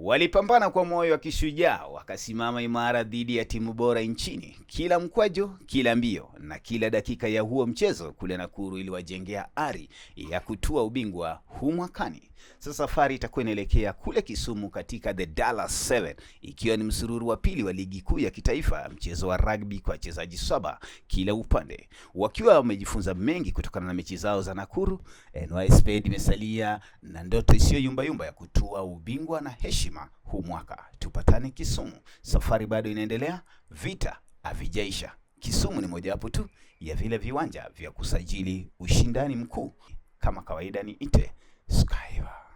Walipambana kwa moyo wa kishujaa, wakasimama imara dhidi ya timu bora nchini. Kila mkwajo, kila mbio na kila dakika ya huo mchezo kule Nakuru iliwajengea ari ya kutua ubingwa huu mwakani. Sasa safari itakuwa inaelekea kule Kisumu katika The Dallas 7, ikiwa ni msururu wa pili wa ligi kuu ya kitaifa, mchezo wa rugby kwa wachezaji 7 kila upande. Wakiwa wamejifunza mengi kutokana na mechi zao za Nakuru, NYSP imesalia na ndoto isiyo yumba yumba ya kutua ubingwa na heshima huu mwaka. Tupatane Kisumu. Safari bado inaendelea, vita havijaisha. Kisumu ni mojawapo tu ya vile viwanja vya kusajili ushindani mkuu. Kama kawaida ni ite Skyva.